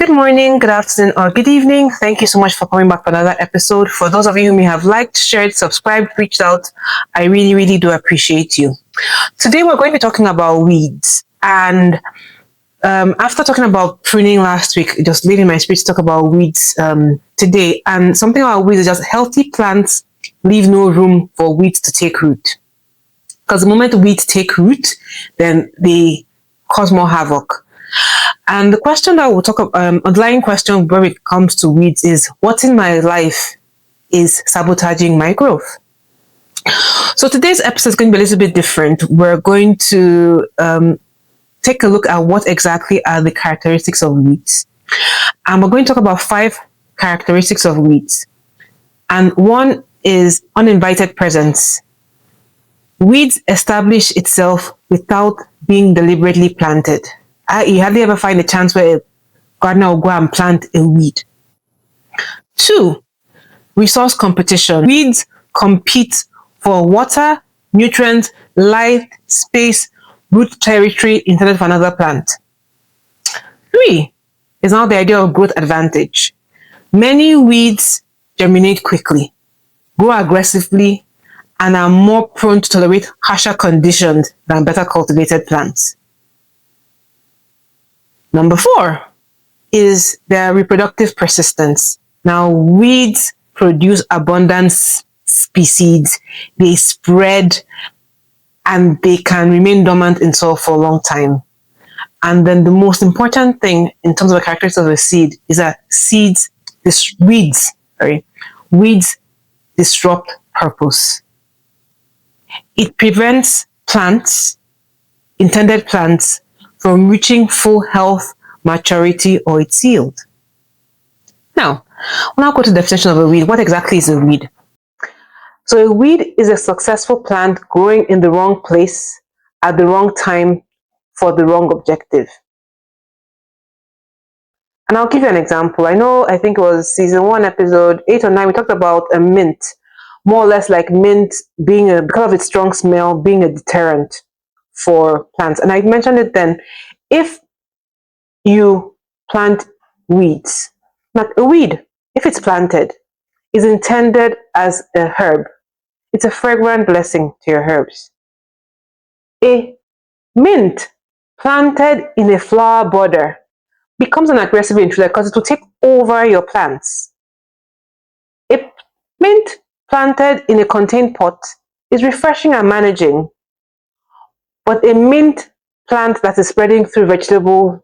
Good morning, good afternoon, or good evening. Thank you so much for coming back for another episode. For those of you who may have liked, shared, subscribed, reached out, I really, really do appreciate you. Today, we're going to be talking about weeds. And after talking about pruning last week, it just made in my spirit to talk about weeds today. And something about weeds is just healthy plants leave no room for weeds to take root. Because the moment weeds take root, then they cause more havoc. And the question that we'll talk about, underlying question where it comes to weeds is, what in my life is sabotaging my growth? So today's episode is going to be a little bit different. We're going to take a look at what exactly are the characteristics of weeds. And we're going to talk about 5 characteristics of weeds. And one is uninvited presence. Weeds establish itself without being deliberately planted. You hardly ever find a chance where a gardener will go and plant a weed. 2, resource competition. Weeds compete for water, nutrients, light, space, root territory intended for another plant. 3 is now the idea of growth advantage. Many weeds germinate quickly, grow aggressively, and are more prone to tolerate harsher conditions than better cultivated plants. Number 4 is their reproductive persistence. Now, weeds produce abundant species, they spread, and they can remain dormant in soil for a long time. And then the most important thing in terms of the characteristics of a seed is that weeds disrupt purpose. It prevents intended plants, from reaching full health, maturity, or its yield. Now, we'll now go to the definition of a weed. What exactly is a weed? So a weed is a successful plant growing in the wrong place, at the wrong time, for the wrong objective. And I'll give you an example. I think it was season 1, episode 8 or 9, we talked about a mint, more or less like mint being because of its strong smell, being a deterrent for plants. And I mentioned it then, if you plant weeds, like a weed, if it's planted, is intended as a herb. It's a fragrant blessing to your herbs. A mint planted in a flower border becomes an aggressive intruder because it will take over your plants. A mint planted in a contained pot is refreshing and managing, but a mint plant that is spreading through vegetable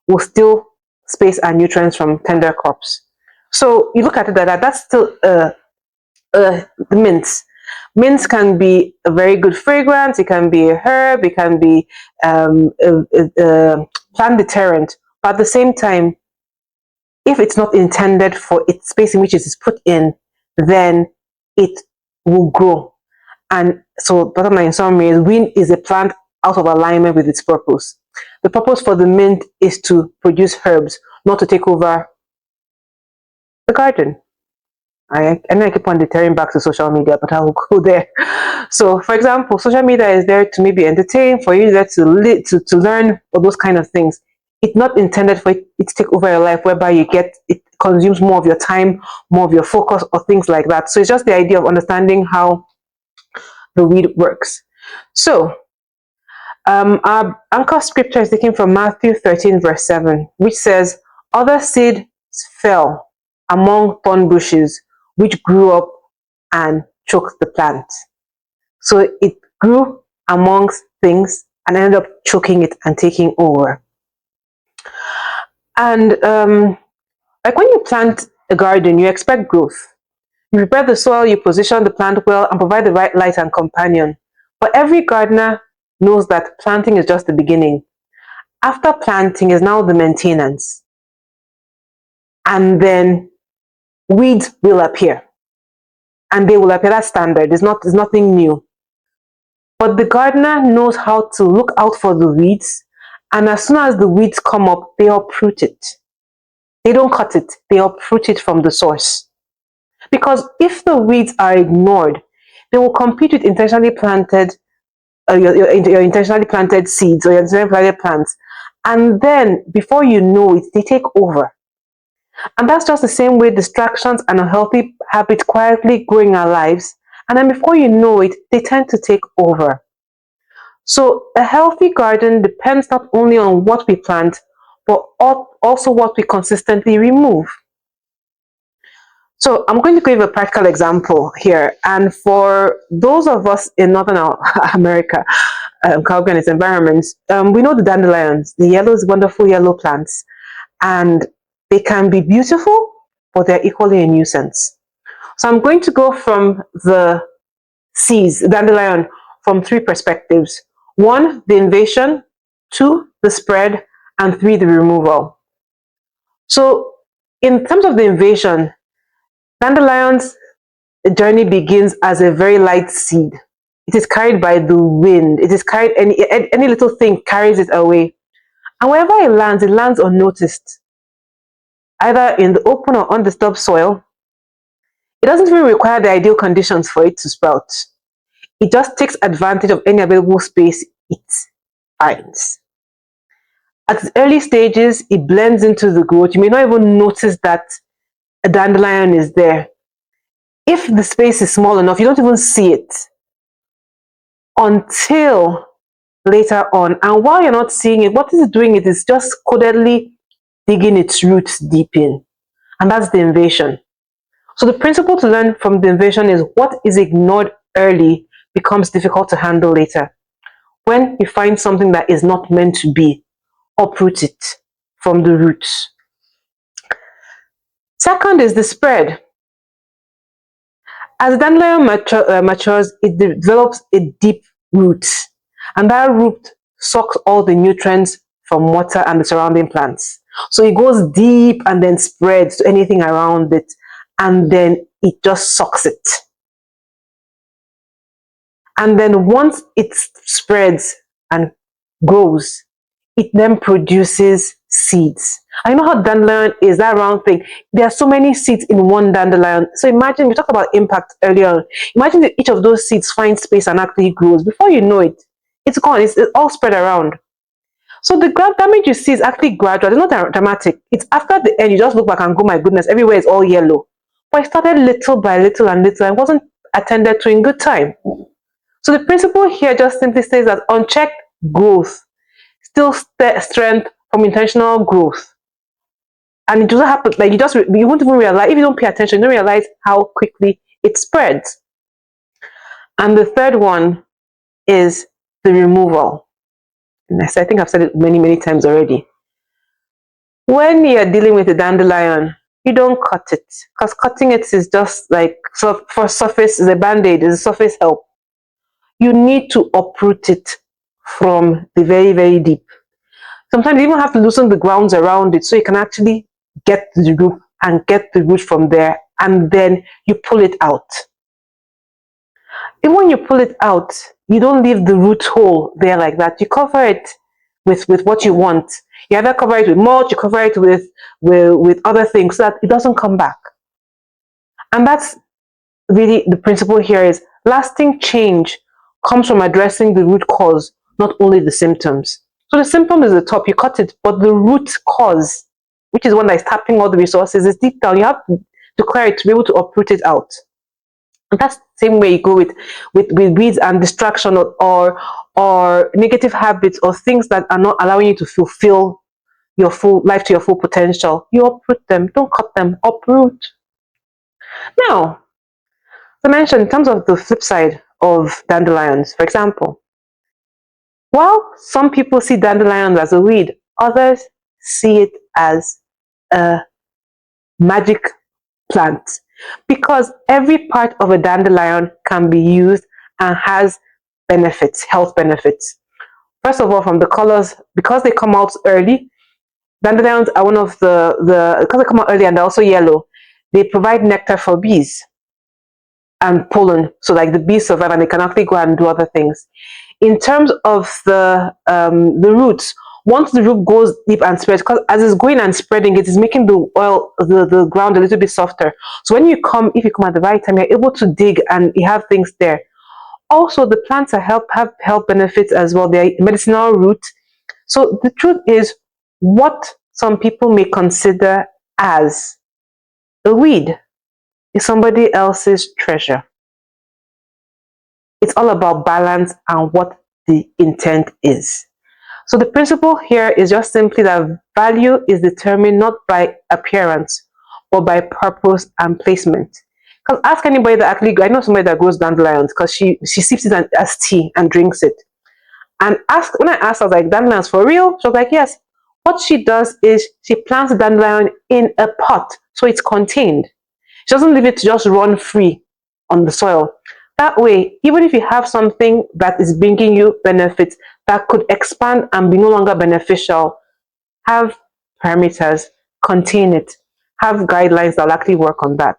will steal space and nutrients from tender crops. So you look at it that's still the mints. Mints can be a very good fragrance, it can be a herb, it can be a plant deterrent, but at the same time, if it's not intended for its space in which it is put in, then it will grow. And so bottom line in summary is, weed is a plant out of alignment with its purpose. The purpose for the mint is to produce herbs, not to take over the garden. I know I keep on deterring back to social media, but I will go there. So, for example, social media is there to maybe entertain, for you there to learn all those kind of things. It's not intended for it to take over your life, whereby it consumes more of your time, more of your focus, or things like that. So it's just the idea of understanding how the weed works. So, our anchor scripture is taken from Matthew 13, verse 7, which says, "Other seeds fell among thorn bushes, which grew up and choked the plant." So it grew amongst things and ended up choking it and taking over. And like when you plant a garden, you expect growth. You prepare the soil, you position the plant well, and provide the right light and companion. But every gardener knows that planting is just the beginning. After planting is now the maintenance. And then weeds will appear. And they will appear. That's standard. There's nothing new. But the gardener knows how to look out for the weeds. And as soon as the weeds come up, they uproot it. They don't cut it. They uproot it from the source. Because if the weeds are ignored, they will compete with intentionally planted your intentionally planted seeds or your intentionally planted plants, And then before you know it, they take over. And that's just the same way distractions and unhealthy habits quietly grow in our lives. And then before you know it, they tend to take over. So a healthy garden depends not only on what we plant, but also what we consistently remove. So I'm going to give a practical example here. And for those of us in Northern America, Calgary and its environments, we know the dandelions, the yellows, wonderful yellow plants, and they can be beautiful, but they're equally a nuisance. So I'm going to go from the seeds, dandelion, from three perspectives. One, the invasion. Two, the spread. And three, the removal. So in terms of the invasion, dandelion's journey begins as a very light seed. It is carried by the wind. It is carried, any little thing carries it away. And wherever it lands unnoticed, either in the open or undisturbed soil. It doesn't even require the ideal conditions for it to sprout. It just takes advantage of any available space it finds. At its early stages, it blends into the growth. You may not even notice that a dandelion is there. If the space is small enough, you don't even see it until later on. And while you're not seeing it, what is doing it is just codedly digging its roots deep in. And that's the invasion. So the principle to learn from the invasion is what is ignored early becomes difficult to handle later. When you find something that is not meant to be, uproot it from the roots. Second is the spread. As the dandelion matures, it develops a deep root, and that root sucks all the nutrients from water and the surrounding plants. So it goes deep and then spreads to anything around it, and then it just sucks it. And then once it spreads and grows, it then produces seeds. I know how dandelion is, that round thing. There are so many seeds in one dandelion. So imagine, we talked about impact earlier on. Imagine that each of those seeds finds space and actually grows. Before you know it, it's gone. It's all spread around. So the damage you see is actually gradual. It's not dramatic. It's after the end, you just look back and go, my goodness, everywhere is all yellow. But it started little by little and little and wasn't attended to in good time. So the principle here just simply says that unchecked growth still strength from intentional growth. And it doesn't happen, like you won't even realize, if you don't pay attention, you don't realize how quickly it spreads. And the third one is the removal. And I think I've said it many, many times already. When you're dealing with a dandelion, you don't cut it, because cutting it is just like, for surface, is a band-aid, is a surface help. You need to uproot it from the very, very deep. Sometimes you even have to loosen the grounds around it so you can actually get the root and get the root from there, and then you pull it out. Even when you pull it out, you don't leave the root hole there like that. You cover it with what you want. You either cover it with mulch, you cover it with other things so that it doesn't come back. And that's really the principle here, is lasting change comes from addressing the root cause, not only the symptoms. So the symptom is the top, you cut it, but the root cause, which is one that is tapping all the resources, is deep down. You have to clear it to be able to uproot it out. And that's the same way you go with weeds and distraction or negative habits or things that are not allowing you to fulfill your full life to your full potential. You uproot them, don't cut them, uproot. Now, as I mentioned, in terms of the flip side of dandelions, for example, while some people see dandelions as a weed, others see it as a magic plant, because every part of a dandelion can be used and has benefits, health benefits. First of all, from the colors, because they come out early, dandelions are one of because they come out early and they're also yellow, they provide nectar for bees and pollen, so like the bees survive and they can actually go and do other things. In terms of the roots, once the root goes deep and spreads, because as it's going and spreading, it is making the the ground a little bit softer. So when if you come at the right time, you're able to dig and you have things there. Also, the plants have health benefits as well. They're medicinal roots. So the truth is, what some people may consider as a weed is somebody else's treasure. It's all about balance and what the intent is. So the principle here is just simply that value is determined not by appearance, but by purpose and placement. Because ask anybody that actually, I know somebody that grows dandelions because she sips it as tea and drinks it. And when I asked her, I was like, dandelions for real? She was like, yes. What she does is she plants dandelion in a pot, so it's contained. She doesn't leave it to just run free on the soil. That way, even if you have something that is bringing you benefits that could expand and be no longer beneficial, have parameters, contain it, have guidelines that will actually work on that.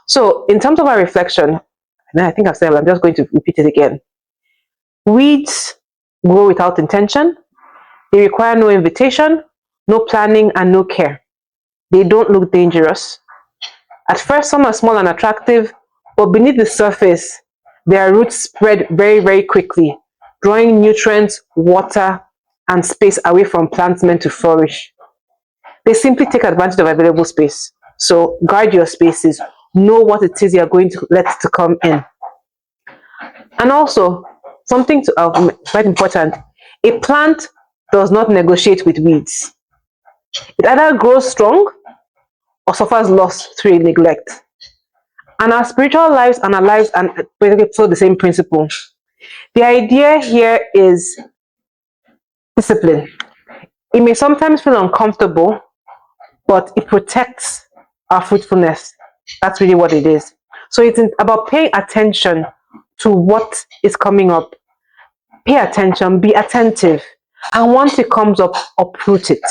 So, in terms of our reflection, and I think I've said it, I'm just going to repeat it again. Weeds grow without intention. They require no invitation, no planning, and no care. They don't look dangerous. At first, some are small and attractive, but beneath the surface, their roots spread very, very quickly, drawing nutrients, water, and space away from plants meant to flourish. They simply take advantage of available space. So guard your spaces. Know what it is you're going to let to come in. And also, something quite important, a plant does not negotiate with weeds. It either grows strong or suffers loss through neglect. And our spiritual lives and our lives and basically follow the same principle. The idea here is discipline. It may sometimes feel uncomfortable, but it protects our fruitfulness. That's really what it is. So it's about paying attention to what is coming up. Pay attention, be attentive, and once it comes up, uproot it.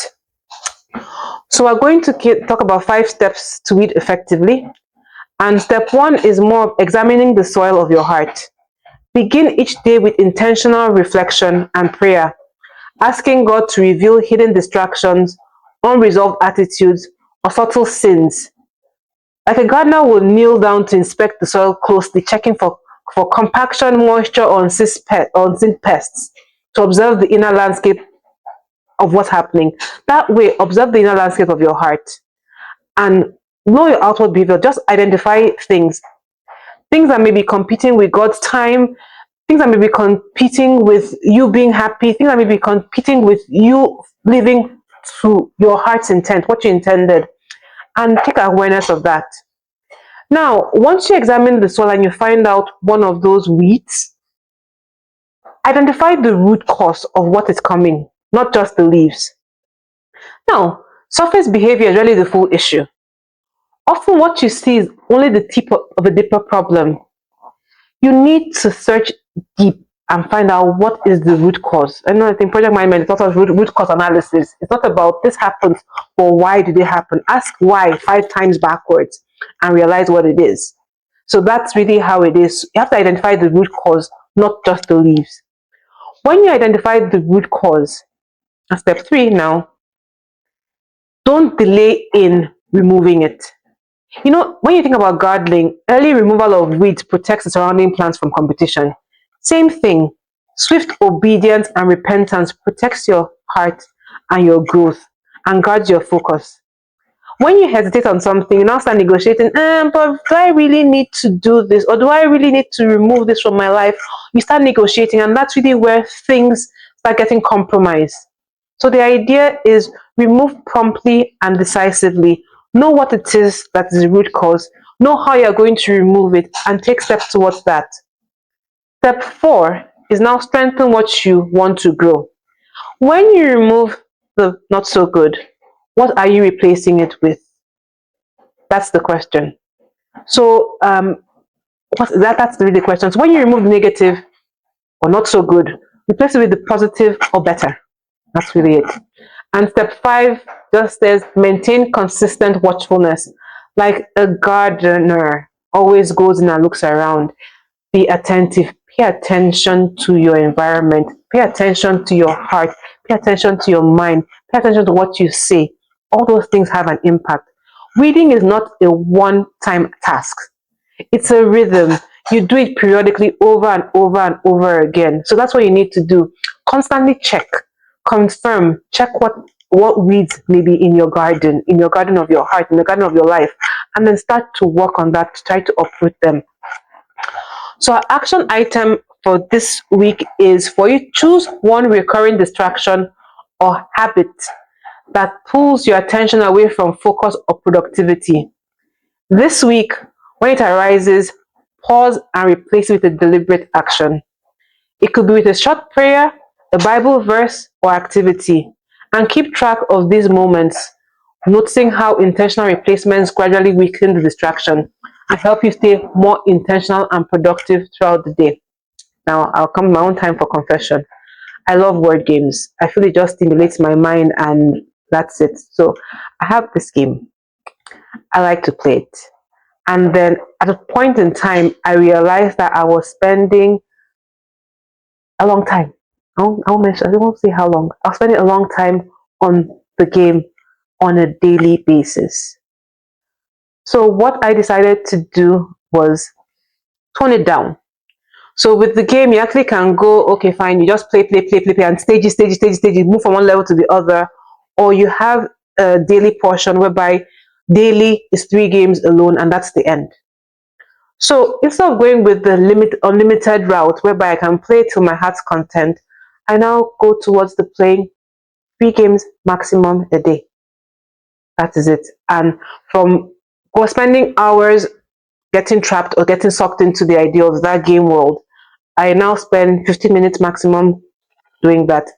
So we're going to talk about 5 steps to weed effectively. And step 1 is more of examining the soil of your heart. Begin each day with intentional reflection and prayer, asking God to reveal hidden distractions, unresolved attitudes, or subtle sins. Like a gardener will kneel down to inspect the soil closely, checking for compaction, moisture, or unseen pests, to observe the inner landscape of what's happening. That way, observe the inner landscape of your heart and know your outward behavior. Just identify things that may be competing with God's time, things that may be competing with you being happy, things that may be competing with you living to your heart's intent, what you intended, and take awareness of that. Now, once you examine the soil and you find out one of those weeds, identify the root cause of what is coming, not just the leaves. Now, surface behavior is really the full issue. Often what you see is only the tip of a deeper problem. You need to search deep and find out what is the root cause. I know I think project management is not of root cause analysis. It's not about this happens, but why did it happen? Ask why 5 times backwards and realize what it is. So that's really how it is. You have to identify the root cause, not just the leaves. When you identify the root cause, step 3 now, don't delay in removing it. You know, when you think about gardening, early removal of weeds protects the surrounding plants from competition. Same thing, swift obedience and repentance protects your heart and your growth and guards your focus. When you hesitate on something, you now start negotiating, but do I really need to do this? Or do I really need to remove this from my life? You start negotiating, and that's really where things start getting compromised. So the idea is remove promptly and decisively. Know what it is that is the root cause. Know how you're going to remove it and take steps towards that. Step 4 is now strengthen what you want to grow. When you remove the not so good, what are you replacing it with? That's the question. So that's really the question. So when you remove the negative or not so good, replace it with the positive or better. That's really it. And step 5 just says maintain consistent watchfulness. Like a gardener always goes in and looks around. Be attentive. Pay attention to your environment. Pay attention to your heart. Pay attention to your mind. Pay attention to what you say. All those things have an impact. Reading is not a one-time task. It's a rhythm. You do it periodically over and over and over again. So that's what you need to do. Constantly check. Confirm, check what weeds may be in your garden of your heart, in the garden of your life, and then start to work on that to try to uproot them. So our action item for this week is for you to choose one recurring distraction or habit that pulls your attention away from focus or productivity. This week, when it arises, pause and replace it with a deliberate action. It could be with a short prayer, a Bible verse, or activity. And keep track of these moments, noticing how intentional replacements gradually weaken the distraction and help you stay more intentional and productive throughout the day. Now, I'll come my own time for confession. I love word games. I feel it just stimulates my mind and that's it. So I have this game. I like to play it. And then at a point in time, I realized that I was spending a long time. I won't say how long. I was spending a long time on the game on a daily basis. So what I decided to do was tone it down. So with the game, you actually can go, okay, fine, you just play, and stage, move from one level to the other. Or you have a daily portion whereby daily is 3 games alone, and that's the end. So instead of going with the unlimited route whereby I can play to my heart's content, I now go towards the playing 3 games maximum a day. That is it. And from spending hours getting trapped or getting sucked into the idea of that game world, I now spend 15 minutes maximum doing that.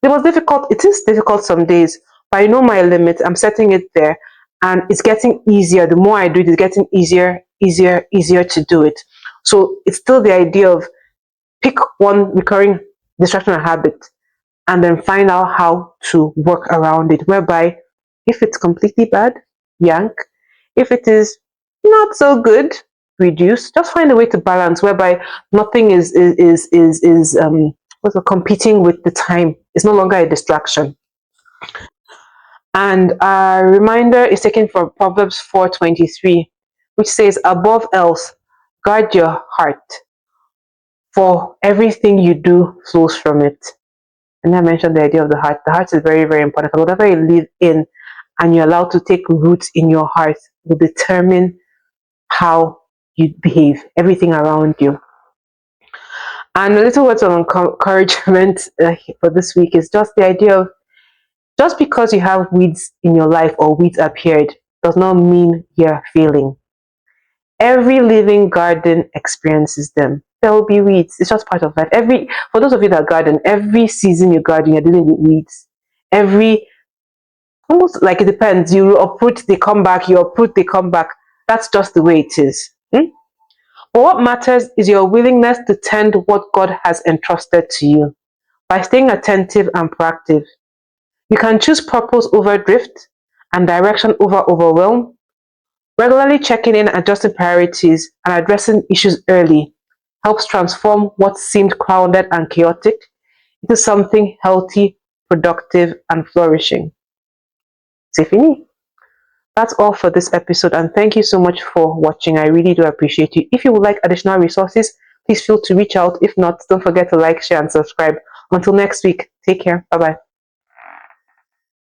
It was difficult. It is difficult some days, but I know my limit. I'm setting it there, and it's getting easier. The more I do it, it's getting easier to do it. So it's still the idea of pick one recurring distraction or habit, and then find out how to work around it. Whereby, if it's completely bad, yank. If it is not so good, reduce. Just find a way to balance whereby nothing is what's competing with the time. It's no longer a distraction. And a reminder is taken from Proverbs 4:23, which says, "Above else, guard your heart, for everything you do flows from it." And I mentioned the idea of the heart. The heart is very, very important. Because whatever you live in and you're allowed to take roots in your heart will determine how you behave, everything around you. And a little words of encouragement for this week is just the idea of just because you have weeds in your life or weeds appeared does not mean you're failing. Every living garden experiences them. There will be weeds. It's just part of life. For those of you that garden, every season you garden, you're dealing with weeds. Almost like it depends. You uproot, they come back. You uproot, they come back. That's just the way it is. But what matters is your willingness to tend what God has entrusted to you by staying attentive and proactive. You can choose purpose over drift and direction over overwhelm. Regularly checking in, adjusting priorities, and addressing issues early helps transform what seemed crowded and chaotic into something healthy, productive, and flourishing. C'est fini. That's all for this episode, and thank you so much for watching. I really do appreciate you. If you would like additional resources, please feel to reach out. If not, don't forget to like, share, and subscribe. Until next week, take care. Bye-bye.